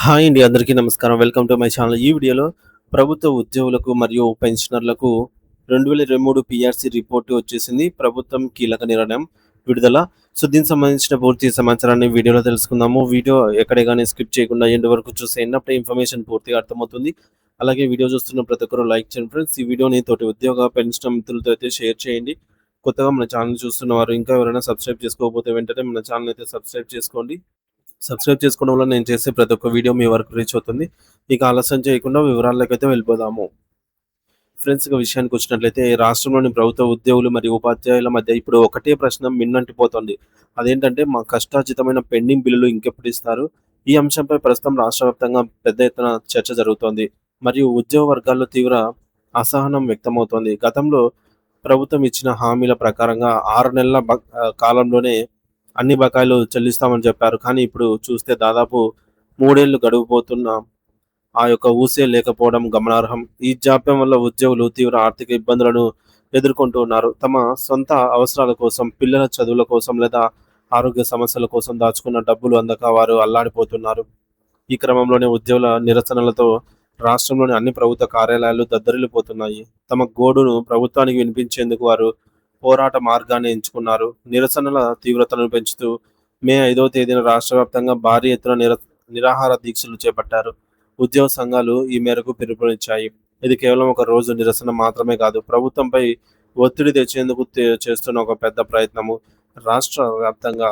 Hi అండి. అందరికీ నమస్కారం. Welcome to my channel. ఈ వీడియోలో ప్రభుత్వ ఉద్యోగులకు మరియు పెన్షనర్లకు 2023 పీఆర్సీ రిపోర్ట్ వచ్చేసింది. ప్రభుత్వం కీలక నిర్ణయం విడుదల. దీనికి సంబంధించిన పూర్తి సమాచారాన్ని వీడియోలో తెలుసుకుందాము. వీడియో ఎక్కడ గాని స్కిప్ చేయకుండా ఎండ్ వరకు చూసేయండి. అప్పుడే ఇన్ఫర్మేషన్ పూర్తిగా అర్థమవుతుంది. అలాగే వీడియో చూస్తున్న ప్రతి ఒక్కరు లైక్ చేయండి ఫ్రెండ్స్. ఈ వీడియోని తోటి ఉద్యోగ, పెన్షనర్ మిత్రులతో అయితే షేర్ చేయండి. కొత్తగా మన ఛానల్ చూస్తున్న వారు ఇంకా ఎవరైనా సబ్స్క్రైబ్ చేసుకోకపోతే వెంటనే మన ఛానల్ అయితే సబ్స్క్రైబ్ చేసుకోండి. సబ్స్క్రైబ్ చేసుకోవడం వల్ల నేను చేసే ప్రతి ఒక్క వీడియో మీ వరకు రీచ్ అవుతుంది. ఇక ఆలస్యం చేయకుండా వివరాల్లోకైతే వెళ్ళిపోదాము. ఫ్రెండ్స్, ఇక విషయానికి వచ్చినట్లయితే రాష్ట్రంలోని ప్రభుత్వ ఉద్యోగులు మరియు ఉపాధ్యాయుల మధ్య ఇప్పుడు ఒకటే ప్రశ్న మిన్నంటిపోతోంది. అదేంటంటే మా కష్టార్జితమైన పెండింగ్ బిల్లులు ఇంకెప్పుడు ఇస్తారు? ఈ అంశంపై ప్రస్తుతం రాష్ట్ర వ్యాప్తంగా పెద్ద ఎత్తున చర్చ జరుగుతోంది. మరియు ఉద్యోగ వర్గాల్లో తీవ్ర అసహనం వ్యక్తమవుతోంది. గతంలో ప్రభుత్వం ఇచ్చిన హామీల ప్రకారంగా 6 నెలల కాలంలోనే అన్ని బకాయిలు చెల్లిస్తామని చెప్పారు. కానీ ఇప్పుడు చూస్తే దాదాపు 3 ఏళ్లు గడువుపోతున్న ఆ యొక్క ఊసే లేకపోవడం గమనార్హం. ఈ జాప్యం వల్ల ఉద్యోగులు తీవ్ర ఆర్థిక ఇబ్బందులను ఎదుర్కొంటూ ఉన్నారు. తమ సొంత అవసరాల కోసం, పిల్లల చదువుల కోసం లేదా ఆరోగ్య సమస్యల కోసం దాచుకున్న డబ్బులు అందక వారు అల్లాడిపోతున్నారు. ఈ క్రమంలోనే ఉద్యోగుల నిరసనలతో రాష్ట్రంలోని అన్ని ప్రభుత్వ కార్యాలయాలు దద్దరిల్లిపోతున్నాయి. తమ గోడును ప్రభుత్వానికి వినిపించేందుకు వారు పోరాట మార్గాన్ని ఎంచుకున్నారు. నిరసనల తీవ్రతను పెంచుతూ మే 5వ తేదీన రాష్ట్ర వ్యాప్తంగా భారీ ఎత్తున నిరాహార దీక్షలు చేపట్టారు. ఉద్యోగ సంఘాలు ఈ మేరకు పిలుపునిచ్చాయి. ఇది కేవలం ఒక రోజు నిరసన మాత్రమే కాదు, ప్రభుత్వంపై ఒత్తిడి తెచ్చేందుకు చేస్తున్న ఒక పెద్ద ప్రయత్నము. రాష్ట్ర వ్యాప్తంగా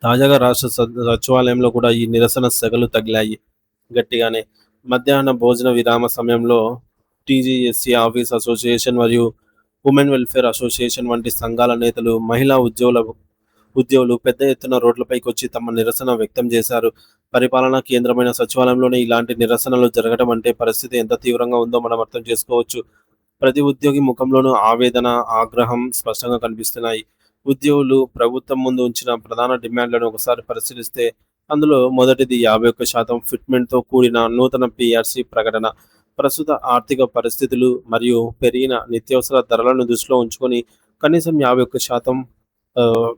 తాజాగా రాష్ట్ర సచివాలయంలో కూడా ఈ నిరసన సెగలు తగిలాయి గట్టిగానే. మధ్యాహ్న భోజన విరామ సమయంలో టీజీఎస్సీ ఆఫీస్ అసోసియేషన్ మరియు ఉమెన్ వెల్ఫేర్ అసోసియేషన్ వంటి సంఘాల నేతలు, మహిళా ఉద్యోగులు పెద్ద ఎత్తున రోడ్లపైకి వచ్చి తమ నిరసన వ్యక్తం చేశారు. పరిపాలనా కేంద్రమైన సచివాలయంలోనే ఇలాంటి నిరసనలు జరగడం అంటే పరిస్థితి ఎంత తీవ్రంగా ఉందో మనం అర్థం చేసుకోవచ్చు. ప్రతి ఉద్యోగి ముఖంలోనూ ఆవేదన, ఆగ్రహం స్పష్టంగా కనిపిస్తున్నాయి. ఉద్యోగులు ప్రభుత్వం ముందు ఉంచిన ప్రధాన డిమాండ్లను ఒకసారి పరిశీలిస్తే అందులో మొదటిది 51% ఫిట్మెంట్‌తో కూడిన నూతన పీఆర్సీ ప్రకటన. ప్రస్తుత ఆర్థిక పరిస్థితులు మరియు పెరిగిన నిత్యావసర ధరలను దృష్టిలో ఉంచుకొని కనీసం 51% ఆహ్,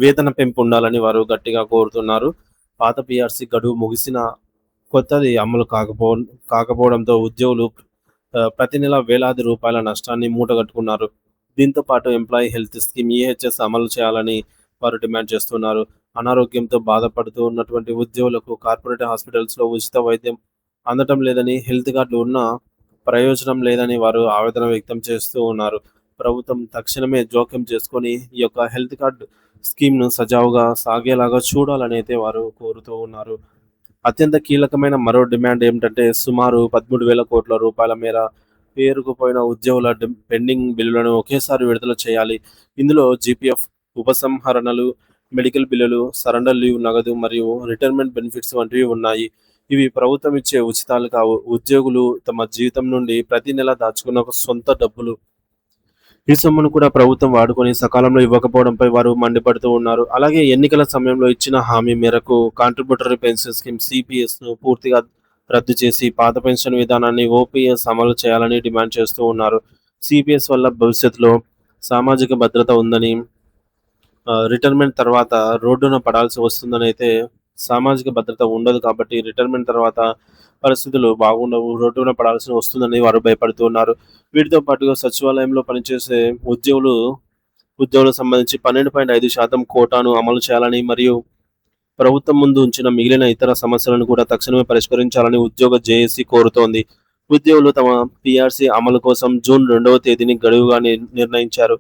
వేతన పెంపు ఉండాలని వారు గట్టిగా కోరుతున్నారు. పాత పీఆర్సీ గడువు ముగిసినా కొత్తది అమలు కాకపోవడంతో ఉద్యోగులు ప్రతి నెల వేలాది రూపాయల నష్టాన్ని మూటగట్టుకున్నారు. దీంతో పాటు ఎంప్లాయీ హెల్త్ స్కీమ్ ఈహెచ్ఎస్ అమలు చేయాలని వారు డిమాండ్ చేస్తున్నారు. అనారోగ్యంతో బాధపడుతూ ఉన్నటువంటి ఉద్యోగులకు కార్పొరేట్ హాస్పిటల్స్‌లో ఉచిత వైద్యం అందటం లేదని, హెల్త్ కార్డులు ఉన్నా ప్రయోజనం లేదని వారు ఆవేదన వ్యక్తం చేస్తూ ఉన్నారు. ప్రభుత్వం తక్షణమే జోక్యం చేసుకొని ఈ యొక్క హెల్త్ కార్డ్ స్కీమ్‌ను సజావుగా సాగేలాగా చూడాలని అయితే వారు కోరుతూ ఉన్నారు. అత్యంత కీలకమైన మరో డిమాండ్ ఏమిటంటే సుమారు 13,000 కోట్ల రూపాయల మేర పేరుకుపోయిన ఉద్యోగుల పెండింగ్ బిల్లులను ఒకేసారి విడుదల చేయాలి. ఇందులో జీపీఎఫ్ ఉపసంహరణలు, మెడికల్ బిల్లులు, సరెండర్ లీవ్ నగదు మరియు రిటైర్మెంట్ బెనిఫిట్స్ వంటివి ఉన్నాయి. ఇవి ప్రభుత్వం ఇచ్చే ఉచితాలు కావు. ఉద్యోగులు తమ జీవితం నుండి ప్రతి నెల దాచుకున్న ఒక సొంత డబ్బులు. ఈ సొమ్మును కూడా ప్రభుత్వం వాడుకొని సకాలంలో ఇవ్వకపోవడంపై వారు మండిపడుతూ ఉన్నారు. అలాగే ఎన్నికల సమయంలో ఇచ్చిన హామీ మేరకు కాంట్రిబ్యూటరీ పెన్షన్ స్కీమ్ సిపిఎస్‌ను పూర్తిగా రద్దు చేసి పాత పెన్షన్ విధానాన్ని ఓపీఎస్ అమలు చేయాలని డిమాండ్ చేస్తూ ఉన్నారు. సిపిఎస్ వల్ల భవిష్యత్తులో సామాజిక భద్రత ఉందని, రిటైర్మెంట్ తర్వాత రోడ్డున పడాల్సి వస్తుందనైతే, సామాజిక భద్రత ఉండదు కాబట్టి రిటైర్మెంట్ తర్వాత పరిస్థితులు బాగుండవు, రోడ్డున పడాల్సి వస్తుందని వారు భయపడుతూ ఉన్నారు. వీటితో పాటుగా సచివాలయంలో పనిచేసే ఉద్యోగులకు సంబంధించి 12.5% కోటాను అమలు చేయాలని మరియు ప్రభుత్వం ముందు ఉంచిన మిగిలిన ఇతర సమస్యలను కూడా తక్షణమే పరిష్కరించాలని ఉద్యోగ జేఏసీ కోరుతోంది. ఉద్యోగులు తమ పీఆర్సీ అమలు కోసం జూన్ 2వ తేదీని గడువుగా నిర్ణయించారు.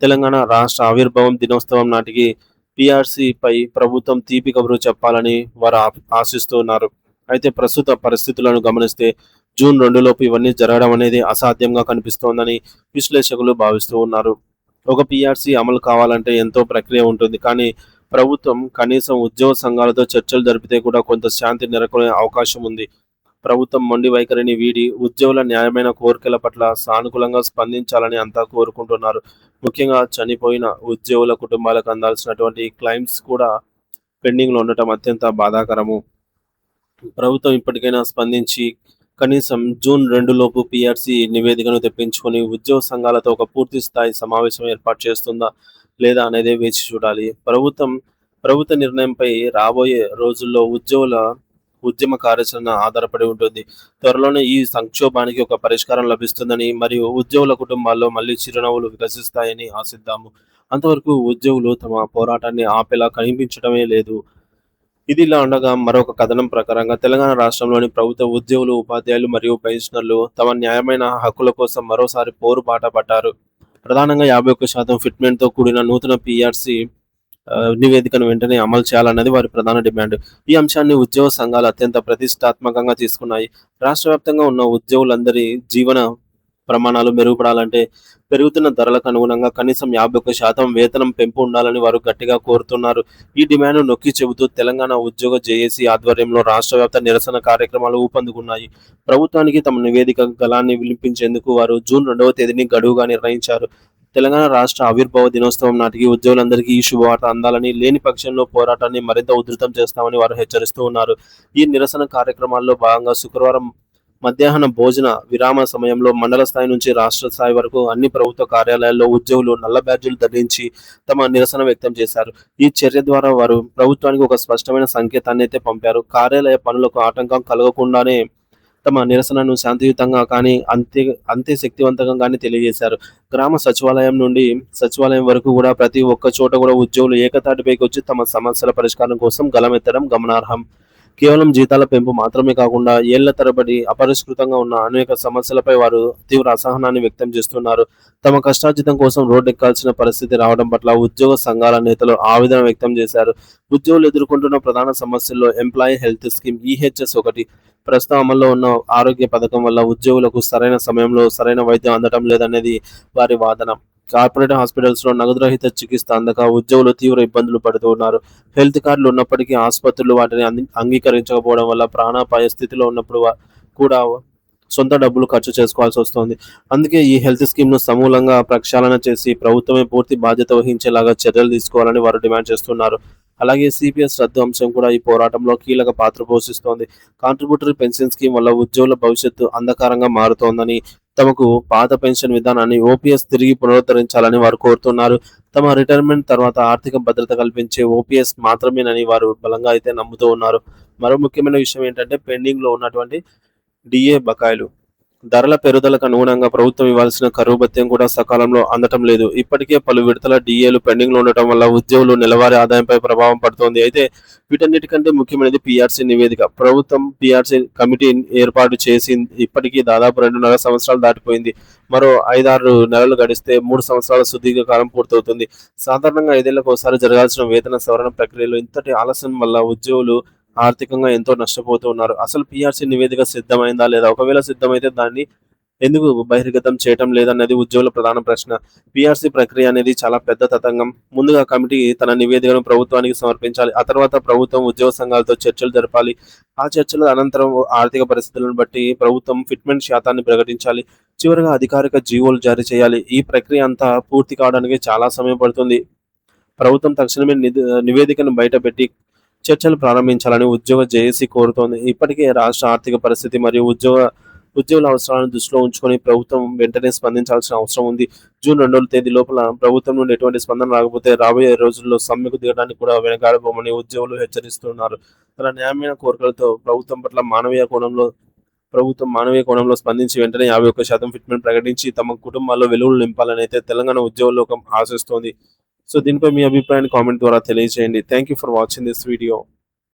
తెలంగాణ రాష్ట్ర ఆవిర్భావం దినోత్సవం నాటికి పీఆర్సీపై ప్రభుత్వం తీపి కబురు చెప్పాలని వారు ఆశిస్తూ ఉన్నారు. అయితే ప్రస్తుత పరిస్థితులను గమనిస్తే జూన్ 2 లోపు ఇవన్నీ జరగడం అనేది అసాధ్యంగా కనిపిస్తోందని విశ్లేషకులు భావిస్తూ ఉన్నారు. ఒక పీఆర్సీ అమలు కావాలంటే ఎంతో ప్రక్రియ ఉంటుంది. కానీ ప్రభుత్వం కనీసం ఉద్యోగ సంఘాలతో చర్చలు జరిపితే కూడా కొంత శాంతి నెలకొనే అవకాశం ఉంది. ప్రభుత్వం మొండి వైఖరిని వీడి ఉద్యోగుల న్యాయమైన కోరికల పట్ల సానుకూలంగా స్పందించాలని అంతా కోరుకుంటున్నారు. ముఖ్యంగా చనిపోయిన ఉద్యోగుల కుటుంబాలకు అందాల్సినటువంటి క్లెయిమ్స్ కూడా పెండింగ్‌లో ఉండటం అత్యంత బాధాకరము. ప్రభుత్వం ఇప్పటికైనా స్పందించి కనీసం జూన్ 2 లోపు పీఆర్సీ నివేదికను తెప్పించుకొని ఉద్యోగ సంఘాలతో ఒక పూర్తి స్థాయి సమావేశం ఏర్పాటు చేస్తుందా లేదా అనేదే వేచి చూడాలి. ప్రభుత్వ నిర్ణయంపై రాబోయే రోజుల్లో ఉద్యోగుల ఉద్యమ కార్యాచరణ ఆధారపడి ఉంటుంది. త్వరలోనే ఈ సంక్షోభానికి ఒక పరిష్కారం లభిస్తుందని మరియు ఉద్యోగుల కుటుంబాల్లో మళ్ళీ చిరునవ్వులు వికసిస్తాయని ఆశిద్దాము. అంతవరకు ఉద్యోగులు తమ పోరాటాన్ని ఆపేలా కనిపించడమే లేదు. ఇదిలా ఉండగా మరొక కథనం ప్రకారంగా తెలంగాణ రాష్ట్రంలోని ప్రభుత్వ ఉద్యోగులు, ఉపాధ్యాయులు మరియు పెన్షనర్లు తమ న్యాయమైన హక్కుల కోసం మరోసారి పోరు బాట పట్టారు. ప్రధానంగా 51% ఫిట్‌మెంట్‌తో కూడిన నూతన పీఆర్సీ నివేదికను వెంటనే అమలు చేయాలన్నది వారి ప్రధాన డిమాండ్. ఈ అంశాన్ని ఉద్యోగ సంఘాలు అత్యంత ప్రతిష్టాత్మకంగా తీసుకున్నాయి. రాష్ట్ర వ్యాప్తంగా ఉన్న ఉద్యోగులందరి జీవన ప్రమాణాలు మెరుగుపడాలంటే పెరుగుతున్న ధరలకు అనుగుణంగా కనీసం 51% వేతనం పెంపు ఉండాలని వారు గట్టిగా కోరుతున్నారు. ఈ డిమాండ్‌ను నొక్కి చెబుతూ తెలంగాణ ఉద్యోగ జేఏసీ ఆధ్వర్యంలో రాష్ట్ర వ్యాప్త నిరసన కార్యక్రమాలు ఊపందుకున్నాయి. ప్రభుత్వానికి తమ నివేదిక గళాన్ని వినిపించేందుకు వారు జూన్ 2వ తేదీని గడువుగా నిర్ణయించారు. తెలంగాణ రాష్ట్ర ఆవిర్భావ దినోత్సవం నాటికి ఉద్యోగులందరికీ ఈ శుభవార్త అందాలని, లేని పక్షంలో పోరాటాన్ని మరింత ఉధృతం చేస్తామని వారు హెచ్చరిస్తూ ఉన్నారు. ఈ నిరసన కార్యక్రమాల్లో భాగంగా శుక్రవారం మధ్యాహ్న భోజన విరామ సమయంలో మండల స్థాయి నుంచి రాష్ట్ర స్థాయి వరకు అన్ని ప్రభుత్వ కార్యాలయాల్లో ఉద్యోగులు నల్ల బ్యాడ్జీలు ధరించి తమ నిరసన వ్యక్తం చేశారు. ఈ చర్య ద్వారా వారు ప్రభుత్వానికి ఒక స్పష్టమైన సంకేతాన్ని అయితే పంపారు. కార్యాలయ పనులకు ఆటంకం కలగకుండానే తమ నిరసనను శాంతియుతంగా కానీ అంతే శక్తివంతంగా కానీ తెలియజేశారు. గ్రామ సచివాలయం నుండి సచివాలయం వరకు కూడా ప్రతి ఒక్క చోట కూడా ఉద్యోగులు ఏకతాటిపైకి వచ్చి తమ సమస్యల పరిష్కారం కోసం గళమెత్తడం గమనార్హం. కేవలం జీతాల పెంపు మాత్రమే కాకుండా ఏళ్ల తరబడి అపరిష్కృతంగా ఉన్న అనేక సమస్యలపై వారు తీవ్ర అసహనాన్ని వ్యక్తం చేస్తున్నారు. తమ కష్టార్జితం కోసం రోడ్డెక్కాల్సిన పరిస్థితి రావడం పట్ల ఉద్యోగ సంఘాల నేతలు ఆవేదన వ్యక్తం చేశారు. ఉద్యోగులు ఎదుర్కొంటున్న ప్రధాన సమస్యల్లో ఎంప్లాయీ హెల్త్ స్కీమ్ ఈహెచ్ఎస్ ఒకటి. ప్రస్తుతం అమల్లో ఉన్న ఆరోగ్య పథకం వల్ల ఉద్యోగులకు సరైన సమయంలో సరైన వైద్యం అందడం లేదనేది వారి వాదన. కార్పొరేట్ హాస్పిటల్స్‌లో నగదు రహిత చికిత్స అందక ఉద్యోగులు తీవ్ర ఇబ్బందులు పడుతూ ఉన్నారు. హెల్త్ కార్డులు ఉన్నప్పటికీ ఆసుపత్రులు వాటిని అంగీకరించకపోవడం వల్ల ప్రాణాపాయ స్థితిలో ఉన్నప్పుడు కూడా సొంత డబ్బులు ఖర్చు చేసుకోవాల్సి వస్తోంది. అందుకే ఈ హెల్త్ స్కీమ్‌ను సమూలంగా ప్రక్షాళన చేసి ప్రభుత్వమే పూర్తి బాధ్యత వహించేలాగా చర్యలు తీసుకోవాలని వారు డిమాండ్ చేస్తున్నారు. అలాగే సిపిఎస్ రద్దు అంశం కూడా ఈ పోరాటంలో కీలక పాత్ర పోషిస్తోంది. కాంట్రిబ్యూటరీ పెన్షన్ స్కీమ్ వల్ల ఉద్యోగుల భవిష్యత్తు అంధకారంగా మారుతోందని, తమకు పాత పెన్షన్ విధానాన్ని ఓపీఎస్ తిరిగి పునరుద్ధరించాలని వారు కోరుతున్నారు. తమ రిటైర్మెంట్ తర్వాత ఆర్థిక భద్రత కల్పించే ఓపీఎస్ మాత్రమేనని వారు బలంగా అయితే నమ్ముతూ ఉన్నారు. మరో ముఖ్యమైన విషయం ఏంటంటే పెండింగ్‌లో ఉన్నటువంటి డిఏ బకాయిలు. ధరల పెరుగుదలకు అనుగుణంగా ప్రభుత్వం ఇవ్వాల్సిన కరువు భత్యం కూడా సకాలంలో అందటం లేదు. ఇప్పటికే పలు విడతల డిఏలు పెండింగ్‌లో ఉండటం వల్ల ఉద్యోగులు నెలవారీ ఆదాయంపై ప్రభావం పడుతోంది. అయితే వీటన్నిటికంటే ముఖ్యమైనది పీఆర్సీ నివేదిక. ప్రభుత్వం పీఆర్సీ కమిటీ ఏర్పాటు చేసి ఇప్పటికీ దాదాపు 2.5 సంవత్సరాలు దాటిపోయింది. మరో 5, 6 నెలలు గడిస్తే 3 సంవత్సరాల సుదీర్ఘ కాలం పూర్తవుతుంది. సాధారణంగా 5 ఏళ్లకు ఒకసారి జరగాల్సిన వేతన సవరణ ప్రక్రియలో ఇంతటి ఆలస్యం వల్ల ఉద్యోగులు ఆర్థికంగా ఎంతో నష్టపోతూ ఉన్నారు. అసలు పీఆర్సీ నివేదిక సిద్ధమైందా లేదా? ఒకవేళ సిద్ధమైతే దాన్ని ఎందుకు బహిర్గతం చేయటం లేదన్నది ఉద్యోగుల ప్రధాన ప్రశ్న. పీఆర్సీ ప్రక్రియ అనేది చాలా పెద్ద తతంగం. ముందుగా కమిటీ తన నివేదికను ప్రభుత్వానికి సమర్పించాలి. ఆ తర్వాత ప్రభుత్వం ఉద్యోగ సంఘాలతో చర్చలు జరపాలి. ఆ చర్చల అనంతరం ఆర్థిక పరిస్థితులను బట్టి ప్రభుత్వం ఫిట్మెంట్ శాతాన్ని ప్రకటించాలి. చివరగా అధికారిక జీవోలు జారీ చేయాలి. ఈ ప్రక్రియ అంతా పూర్తి కావడానికి చాలా సమయం పడుతుంది. ప్రభుత్వం తక్షణమే నివేదికను బయటపెట్టి చర్చలు ప్రారంభించాలని ఉద్యోగ జేఏసీ కోరుతోంది. ఇప్పటికే రాష్ట్ర ఆర్థిక పరిస్థితి మరియు ఉద్యోగుల అవసరాలను దృష్టిలో ఉంచుకొని ప్రభుత్వం వెంటనే స్పందించాల్సిన అవసరం ఉంది. జూన్ 2వ తేదీ లోపల ప్రభుత్వం నుండి ఎటువంటి స్పందన రాకపోతే రాబోయే రోజుల్లో సమ్మెకు దిగడానికి కూడా వెనకాడబోమని ఉద్యోగులు హెచ్చరిస్తున్నారు. తన న్యాయమైన కోరికలతో ప్రభుత్వం మానవీయ కోణంలో స్పందించి వెంటనే 51% ఫిట్మెంట్ ప్రకటించి తమ కుటుంబాల్లో వెలుగులు నింపాలని అయితే తెలంగాణ ఉద్యోగ లోకం ఆశిస్తోంది. సో దీనిపై మీ అభిప్రాయాన్ని కామెంట్ ద్వారా తెలియజేయండి. Thank you for watching this video.